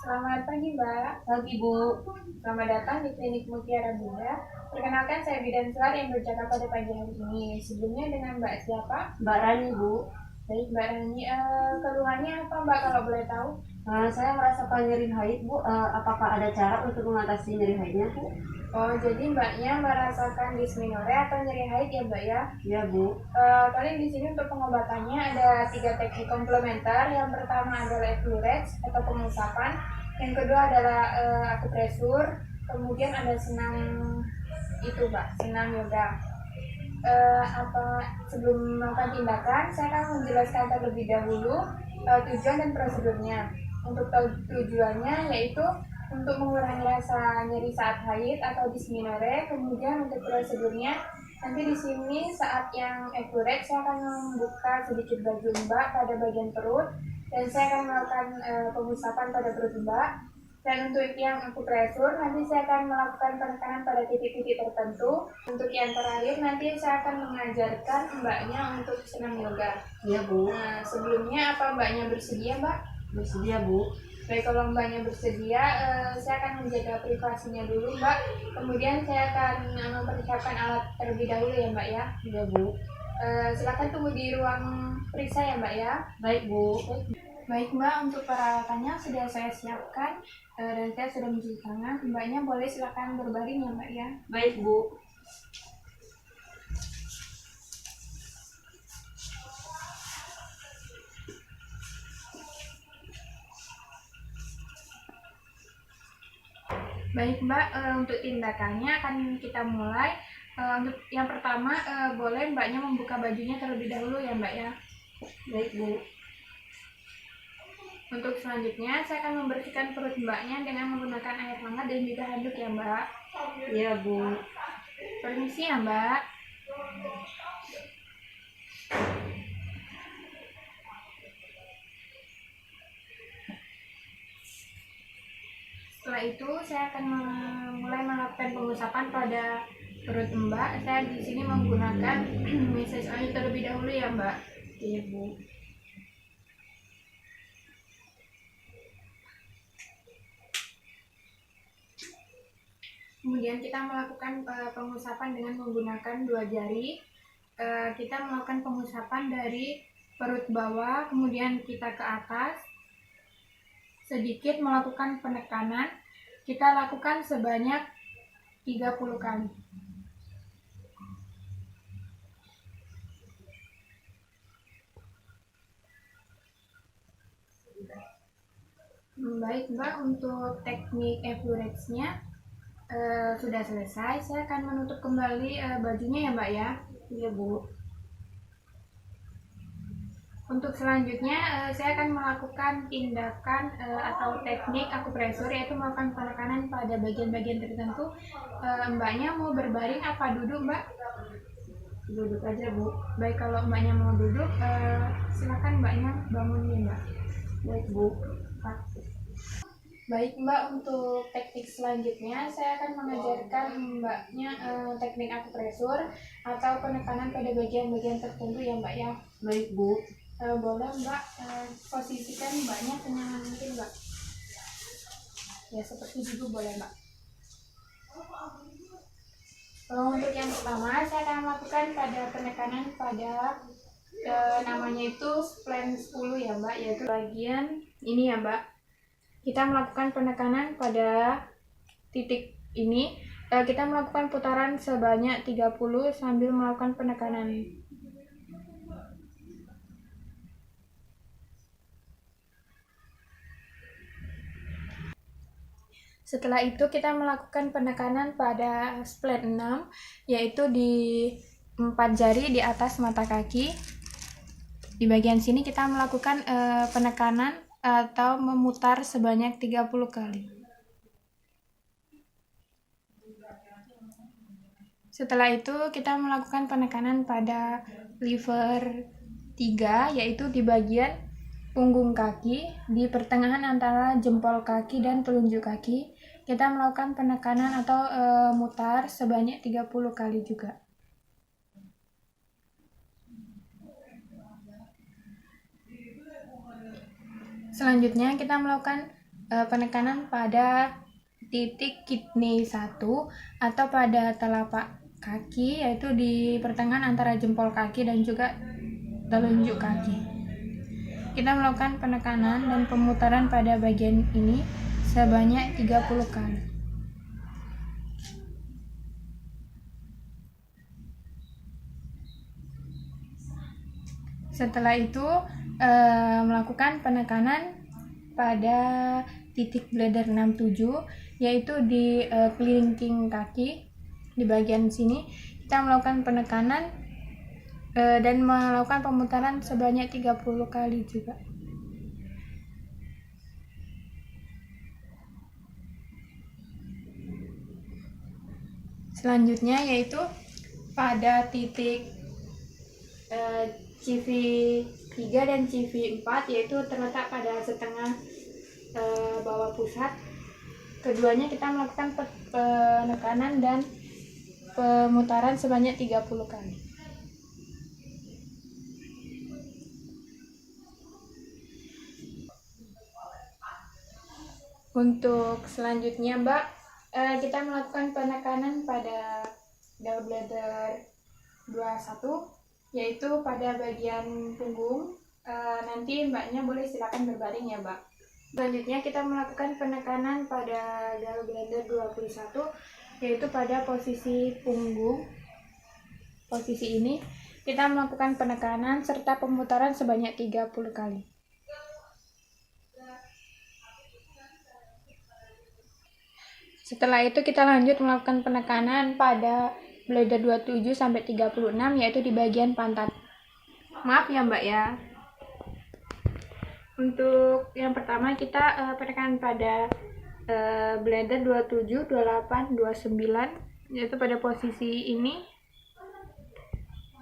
Selamat pagi, Mbak. Pagi, Bu. Selamat datang di Klinik Mutiara Bunda. Perkenalkan, saya Bidan Suar yang berjaga pada pagi hari ini. Sebelumnya dengan Mbak siapa? Mbak Rani, Bu. Baik, Mbak Rani. Keluhannya apa, Mbak, kalau boleh tahu? Saya merasakan nyeri haid, Bu. Apakah ada cara untuk mengatasi nyeri haidnya, Bu? Oh, jadi Mbaknya merasakan dysmenorrhea atau nyeri haid ya, Mbak ya? Ya, Bu. Paling di sini untuk pengobatannya ada 3 teknik komplementer. Yang pertama adalah Epidurex atau pengusapan. Yang kedua adalah akupresur. Kemudian ada senam itu, Mbak, senam yoga. Sebelum melakukan tindakan, saya akan menjelaskan terlebih dahulu tujuan dan prosedurnya. Untuk tujuannya yaitu untuk mengurangi rasa nyeri saat haid atau dysmenorrhea. Kemudian untuk prosedurnya, nanti di sini saat yang Epidurex saya akan membuka sedikit baju Mbak pada bagian perut dan saya akan melakukan pengusapan pada perut Mbak. Dan untuk yang akupresur, nanti saya akan melakukan penekanan pada titik-titik tertentu. Untuk yang terakhir, nanti saya akan mengajarkan Mbaknya untuk senam yoga. Ya, Bu. Nah, sebelumnya apa Mbaknya bersedia, Mbak? Bersedia, Bu. Baik, kalau Mbaknya bersedia, saya akan menjaga privasinya dulu, Mbak. Kemudian saya akan mempersiapkan alat terlebih dahulu ya, Mbak ya. Ya, Bu. Silakan tunggu di ruang periksa ya, Mbak ya. Baik, Bu. Baik, Mbak, untuk peralatannya sudah saya siapkan dan saya sudah mencuci tangan. Mbaknya boleh silakan berbaring ya, Mbak ya. Baik, Bu. Baik, Mbak, untuk tindakannya akan kita mulai. Untuk yang pertama, boleh Mbaknya membuka bajunya terlebih dahulu ya, Mbak ya. Baik, Bu. Untuk selanjutnya, saya akan membersihkan perut Mbaknya dengan menggunakan air hangat dan juga handuk ya, Mbak. Ya, Bu. Permisi ya, Mbak. Setelah itu, saya akan mulai melakukan pengusapan pada perut Mbak. Saya di sini menggunakan massage oil terlebih dahulu ya, Mbak. Iya, Bu. Kemudian kita melakukan pengusapan dengan menggunakan 2 jari. Kita melakukan pengusapan dari perut bawah, kemudian kita ke atas. Sedikit melakukan penekanan. Kita lakukan sebanyak 30 kali. Baik, Mbak, untuk teknik Epidurex-nya sudah selesai. Saya akan menutup kembali bajunya ya, Mbak ya. Iya, Bu. Untuk selanjutnya saya akan melakukan tindakan atau teknik akupresur, yaitu melakukan penekanan pada bagian-bagian tertentu. Mbaknya mau berbaring apa duduk, Mbak? Duduk aja, Bu. Baik, kalau Mbaknya mau duduk, silakan Mbaknya bangun ya, Mbak. Baik, Bu. Baik, Mbak, untuk teknik selanjutnya saya akan mengajarkan Mbaknya teknik akupresur atau penekanan pada bagian-bagian tertentu ya, Mbak ya. Baik, Bu. Boleh Mbak posisikan Mbaknya senyaman mungkin, Mbak. Ya, seperti dulu boleh, Mbak. Untuk yang pertama saya akan melakukan pada penekanan pada namanya itu splen 10 ya, Mbak, yaitu bagian ini ya, Mbak. Kita melakukan penekanan pada titik ini. Kita melakukan putaran sebanyak 30 sambil melakukan penekanan. Setelah itu kita melakukan penekanan pada split 6, yaitu di 4 jari di atas mata kaki. Di bagian sini kita melakukan penekanan atau memutar sebanyak 30 kali. Setelah itu kita melakukan penekanan pada lever 3, yaitu di bagian punggung kaki, di pertengahan antara jempol kaki dan telunjuk kaki. Kita melakukan penekanan atau mutar sebanyak 30 kali juga. Selanjutnya kita melakukan penekanan pada titik kidney 1 atau pada telapak kaki, yaitu di pertengahan antara jempol kaki dan juga telunjuk kaki. Kita melakukan penekanan dan pemutaran pada bagian ini sebanyak 30 kali. Setelah itu melakukan penekanan pada titik bladder 67, yaitu di kelingking kaki. Di bagian sini kita melakukan penekanan dan melakukan pemutaran sebanyak 30 kali juga. Selanjutnya yaitu pada titik CV3 dan CV4, yaitu terletak pada setengah bawah pusat. Keduanya kita melakukan penekanan dan pemutaran sebanyak 30 kali. Untuk selanjutnya, Mbak, kita melakukan penekanan pada gallbladder 21, yaitu pada bagian punggung. Nanti Mbaknya boleh silakan berbaring ya, Mbak. Selanjutnya kita melakukan penekanan pada gallbladder 21, yaitu pada posisi punggung. Posisi ini kita melakukan penekanan serta pemutaran sebanyak 30 kali. Setelah itu kita lanjut melakukan penekanan pada bladder 27 sampai 36, yaitu di bagian pantat. Maaf ya, Mbak ya. Untuk yang pertama kita penekanan pada bladder 27, 28, 29, yaitu pada posisi ini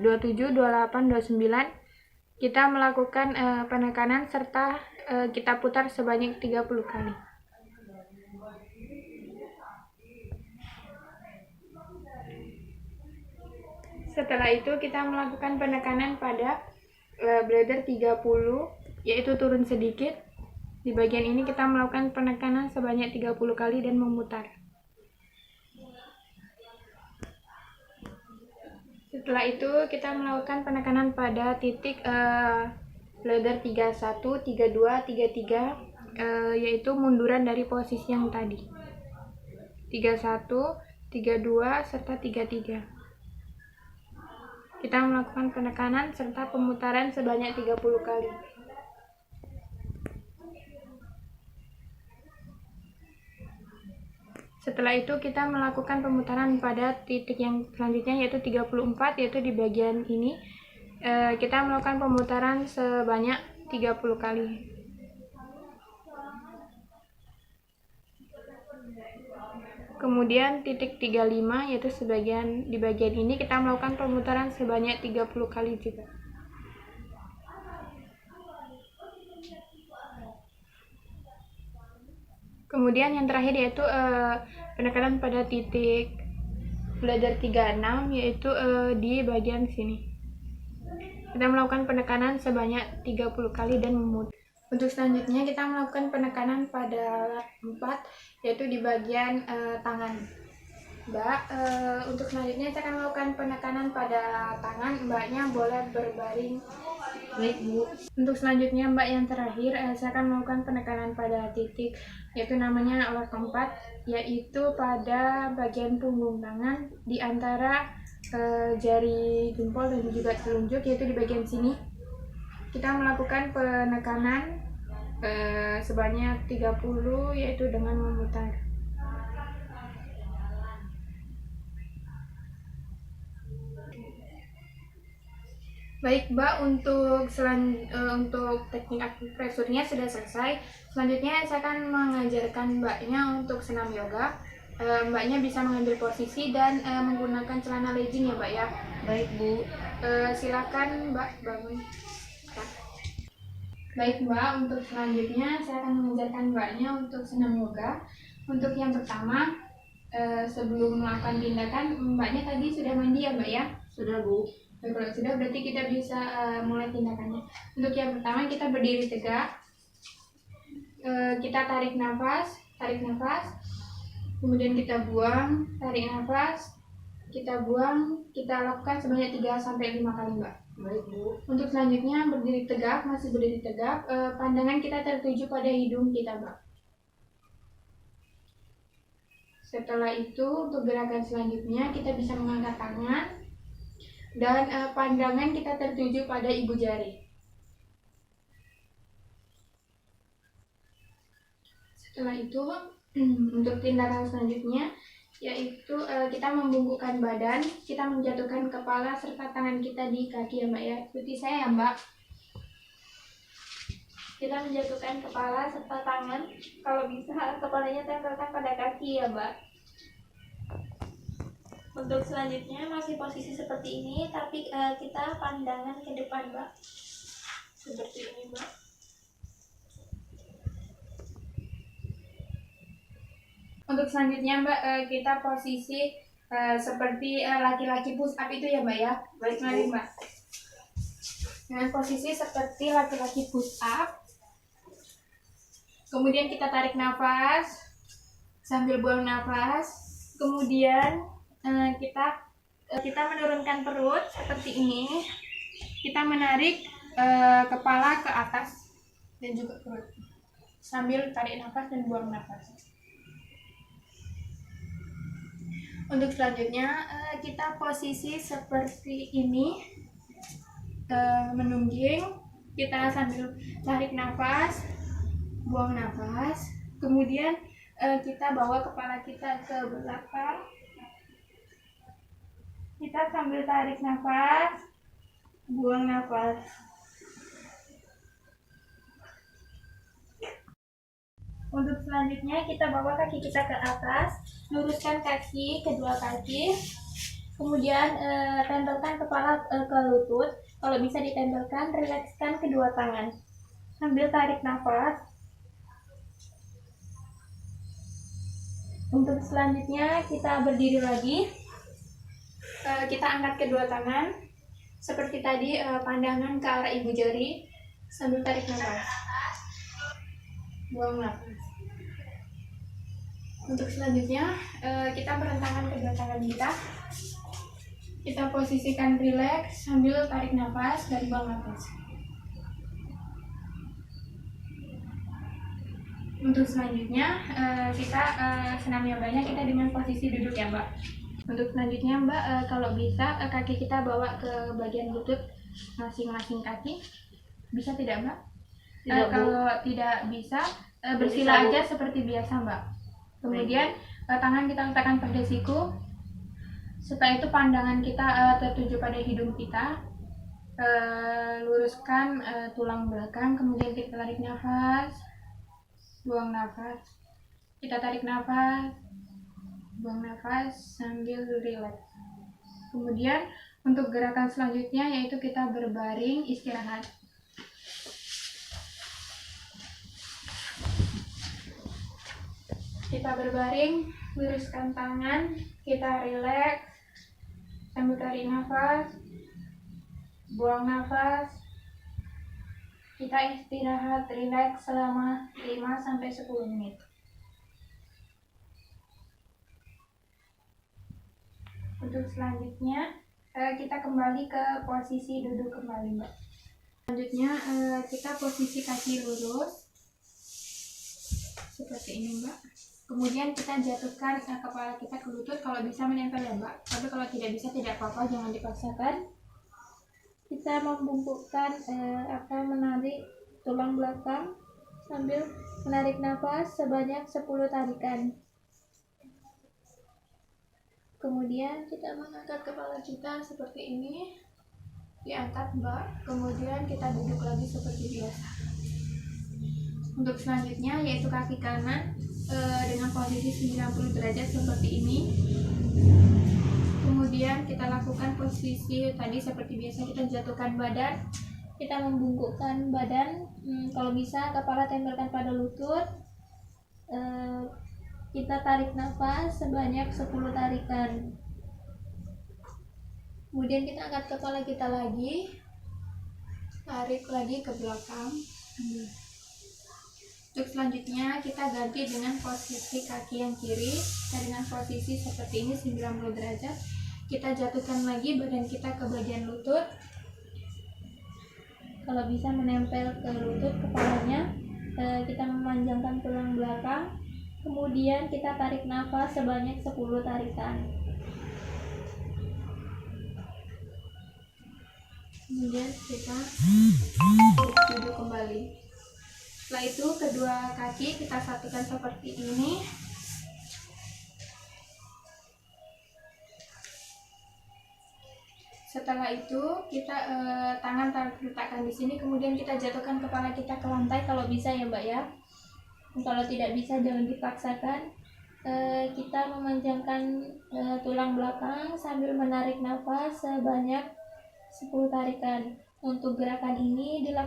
27, 28, 29. Kita melakukan penekanan serta kita putar sebanyak 30 kali. Setelah itu kita melakukan penekanan pada bladder 30, yaitu turun sedikit. Di bagian ini kita melakukan penekanan sebanyak 30 kali dan memutar. Setelah itu kita melakukan penekanan pada titik bladder 31, 32, 33, yaitu munduran dari posisi yang tadi. 31, 32, serta 33. Kita melakukan penekanan serta pemutaran sebanyak 30 kali. Setelah itu kita melakukan pemutaran pada titik yang selanjutnya, yaitu 34, yaitu di bagian ini. Kita melakukan pemutaran sebanyak 30 kali. Kemudian titik 35, yaitu di bagian ini kita melakukan pemutaran sebanyak 30 kali juga. Kemudian yang terakhir yaitu penekanan pada titik bladder 36, yaitu di bagian sini. Kita melakukan penekanan sebanyak 30 kali dan memutar. Untuk selanjutnya kita melakukan penekanan pada 4, yaitu di bagian tangan. Mbak, untuk selanjutnya saya akan melakukan penekanan pada tangan. Mbaknya boleh berbaring. Baik, Bu. Untuk selanjutnya, Mbak, yang terakhir saya akan melakukan penekanan pada titik, yaitu namanya alat 4, yaitu pada bagian punggung tangan di antara jari jempol dan juga telunjuk, yaitu di bagian sini. Kita melakukan penekanan sebanyak 30, yaitu dengan memutar. Baik, Mbak, untuk teknik akupresurnya sudah selesai. Selanjutnya saya akan mengajarkan Mbaknya untuk senam yoga. Mbaknya bisa mengambil posisi dan menggunakan celana legging ya, Mbak ya. Baik, Bu. Silakan Mbak bangun. Baik, Mbak, untuk selanjutnya saya akan mengajarkan Mbaknya untuk senam yoga. Untuk yang pertama, sebelum melakukan tindakan, Mbaknya tadi sudah mandi ya, Mbak ya? Sudah, Bu. Baik, kalau sudah berarti kita bisa mulai tindakannya. Untuk yang pertama kita berdiri tegak. Kita tarik nafas, kemudian kita buang, tarik nafas, kita buang, kita lakukan sebanyak 3-5 kali, Mbak. Baik, Bu. Untuk selanjutnya berdiri tegak, masih berdiri tegak, pandangan kita tertuju pada hidung kita, Mbak. Setelah itu untuk gerakan selanjutnya kita bisa mengangkat tangan dan pandangan kita tertuju pada ibu jari. Setelah itu untuk tindakan selanjutnya yaitu kita membungkukkan badan, kita menjatuhkan kepala serta tangan kita di kaki ya Mbak ya. Ikuti saya ya Mbak. Kita menjatuhkan kepala serta tangan, kalau bisa kepalanya tempelkan pada kaki ya Mbak. Untuk selanjutnya masih posisi seperti ini, tapi kita pandangan ke depan Mbak. Seperti ini Mbak. Untuk selanjutnya Mbak, kita posisi seperti laki-laki push up itu ya Mbak ya. Baik, Mari Bu. Mbak. Dengan posisi seperti laki-laki push up. Kemudian kita tarik nafas sambil buang nafas. Kemudian kita menurunkan perut seperti ini. Kita menarik kepala ke atas dan juga perut sambil tarik nafas dan buang nafas. Untuk selanjutnya kita posisi seperti ini, menungging, kita sambil tarik nafas, buang nafas, kemudian kita bawa kepala kita ke belakang, kita sambil tarik nafas, buang nafas. Untuk selanjutnya kita bawa kaki kita ke atas, luruskan kaki, kedua kaki, kemudian tempelkan kepala ke lutut, kalau bisa ditempelkan, rilekskan kedua tangan, sambil tarik nafas. Untuk selanjutnya kita berdiri lagi, kita angkat kedua tangan, seperti tadi pandangan ke arah ibu jari, sambil tarik nafas, buang nafas. Untuk selanjutnya kita berentangkan kedua tangan kita posisikan rileks sambil tarik nafas dan buang nafas. Untuk selanjutnya kita senam yoganya kita dengan posisi duduk ya Mbak. Untuk selanjutnya Mbak kalau bisa kaki kita bawa ke bagian lutut masing-masing kaki, bisa tidak Mbak? Kalau tidak bisa bersila aja seperti biasa Mbak. Kemudian tangan kita letakkan pada siku. Setelah itu pandangan kita tertuju pada hidung kita. Luruskan tulang belakang. Kemudian kita tarik nafas, buang nafas. Kita tarik nafas, buang nafas sambil rileks. Kemudian untuk gerakan selanjutnya yaitu kita berbaring istirahat. Kita berbaring, luruskan tangan, kita rileks, sambil tarik nafas, buang nafas. Kita istirahat rileks selama 5-10 menit. Untuk selanjutnya kita kembali ke posisi duduk kembali Mbak. Selanjutnya kita posisi kaki lurus seperti ini Mbak. Kemudian kita jatuhkan kepala kita ke lutut, kalau bisa menempel ya Mbak. Tapi kalau tidak bisa tidak apa-apa, jangan dipaksakan. Kita membungkukkan menarik tulang belakang sambil menarik nafas sebanyak 10 tarikan. Kemudian kita mengangkat kepala kita seperti ini, diangkat Mbak. Kemudian kita duduk lagi seperti biasa. Untuk selanjutnya yaitu kaki kanan dengan posisi 90 derajat seperti ini. Kemudian kita lakukan posisi tadi seperti biasa, kita jatuhkan badan, kita membungkukkan badan, kalau bisa kepala tempelkan pada lutut. Kita tarik nafas sebanyak 10 tarikan. Kemudian kita angkat kepala kita lagi, tarik lagi ke belakang. Untuk selanjutnya kita ganti dengan posisi kaki yang kiri. Dengan posisi seperti ini 90 derajat. Kita jatuhkan lagi badan kita ke bagian lutut. Kalau bisa menempel ke lutut kepalanya, kita memanjangkan tulang belakang. Kemudian kita tarik nafas sebanyak 10 tarikan. Kemudian kita duduk kembali. Setelah itu kedua kaki kita satukan seperti ini. Setelah itu kita tangan letakkan di sini, kemudian kita jatuhkan kepala kita ke lantai kalau bisa ya Mbak ya. Kalau tidak bisa jangan dipaksakan. Kita memanjangkan tulang belakang sambil menarik nafas sebanyak 10 tarikan. Untuk gerakan ini tidak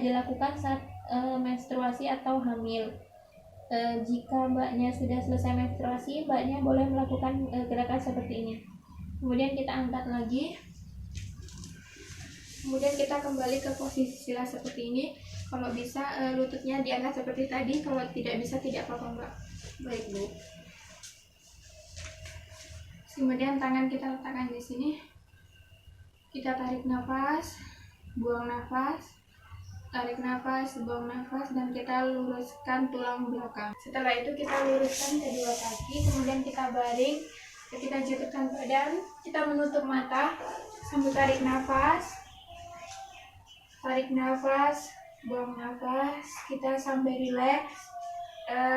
dilakukan saat menstruasi atau hamil. Jika mbaknya sudah selesai menstruasi, mbaknya boleh melakukan gerakan seperti ini. Kemudian kita angkat lagi. Kemudian kita kembali ke posisi sila seperti ini. Kalau bisa lututnya diangkat seperti tadi. Kalau tidak bisa tidak apa-apa Mbak. Baik Bu. Kemudian tangan kita letakkan di sini. Kita tarik nafas, buang nafas, tarik nafas, buang nafas, dan kita luruskan tulang belakang. Setelah itu kita luruskan kedua kaki, kemudian kita baring. Kita jatuhkan badan, kita menutup mata sambil tarik nafas, buang nafas, kita sampai rileks.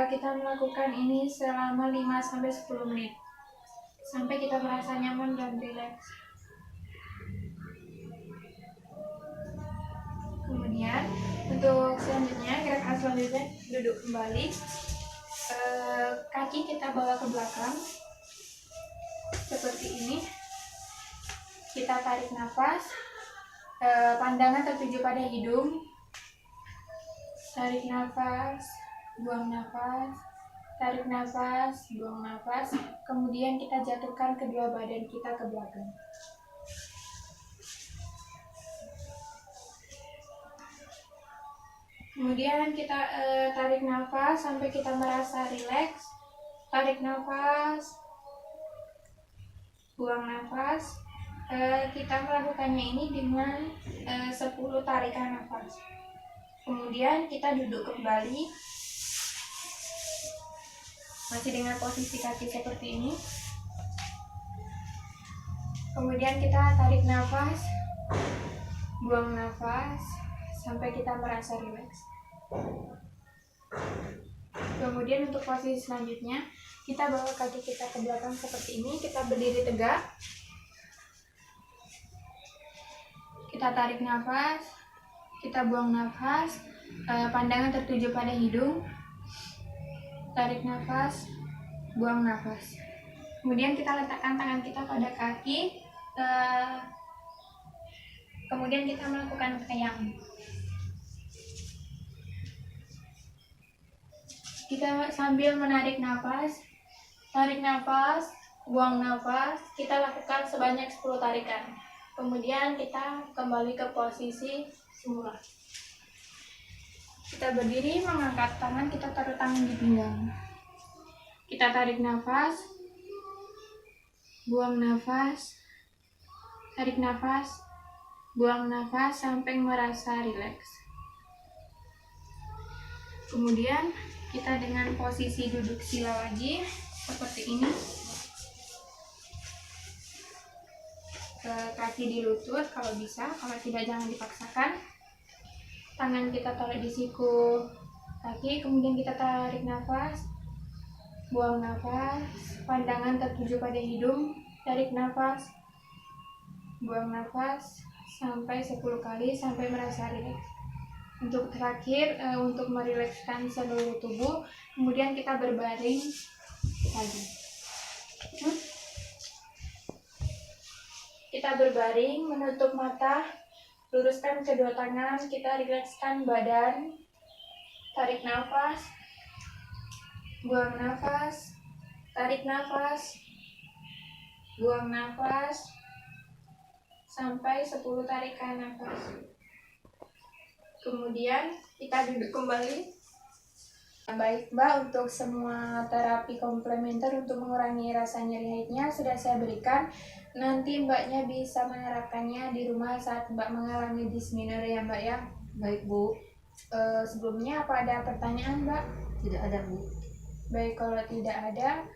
Kita melakukan ini selama 5-10 menit sampai kita merasa nyaman dan rileks. Kemudian untuk selanjutnya, gerakan selanjutnya duduk kembali. Kaki kita bawa ke belakang seperti ini. Kita tarik nafas, pandangan tertuju pada hidung. Tarik nafas, buang nafas, tarik nafas, buang nafas. Kemudian kita jatuhkan kedua badan kita ke belakang. Kemudian kita tarik nafas sampai kita merasa rileks. Tarik nafas, buang nafas. Kita melakukannya ini dengan 10 tarikan nafas. Kemudian kita duduk kembali, masih dengan posisi kaki seperti ini. Kemudian kita tarik nafas, buang nafas sampai kita merasa rileks. Kemudian untuk posisi selanjutnya, kita bawa kaki kita ke belakang seperti ini. Kita berdiri tegak. Kita tarik nafas, kita buang nafas, pandangan tertuju pada hidung. Tarik nafas, buang nafas. Kemudian kita letakkan tangan kita pada kaki. Kemudian kita melakukan kayang. Kita sambil menarik nafas, tarik nafas, buang nafas. Kita lakukan sebanyak 10 tarikan. Kemudian kita kembali ke posisi semula. Kita berdiri, mengangkat tangan, kita taruh tangan di pinggang. Kita tarik nafas, buang nafas, tarik nafas, buang nafas sampai merasa rileks. Kemudian kita dengan posisi duduk sila lagi seperti ini. Kaki di lutut kalau bisa, kalau tidak jangan dipaksakan. Tangan kita tarik di siku kaki, kemudian kita tarik nafas, buang nafas, pandangan tertuju pada hidung. Tarik nafas, buang nafas sampai 10 kali sampai merasa rileks. Untuk terakhir, untuk merilekskan seluruh tubuh, kemudian kita berbaring lagi. Kita berbaring, menutup mata, luruskan kedua tangan, kita rilekskan badan. Tarik nafas, buang nafas, tarik nafas, buang nafas sampai 10 tarikan nafas. Kemudian kita duduk kembali. Baik Mbak, untuk semua terapi komplementer untuk mengurangi rasa nyeri haidnya sudah saya berikan. Nanti Mbaknya bisa menerapkannya di rumah saat Mbak mengalami dysmenorrhea ya Mbak ya. Baik Bu. Sebelumnya apa ada pertanyaan Mbak? Tidak ada Bu. Baik, kalau tidak ada,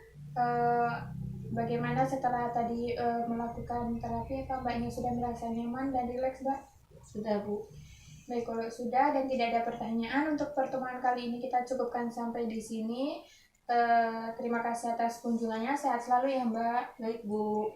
bagaimana setelah tadi melakukan terapi, apa Mbaknya sudah merasa nyaman dan rileks Mbak? Sudah Bu. Baik, kalau sudah dan tidak ada pertanyaan, untuk pertemuan kali ini kita cukupkan sampai di sini. Terima kasih atas kunjungannya, sehat selalu ya Mbak. Baik Bu.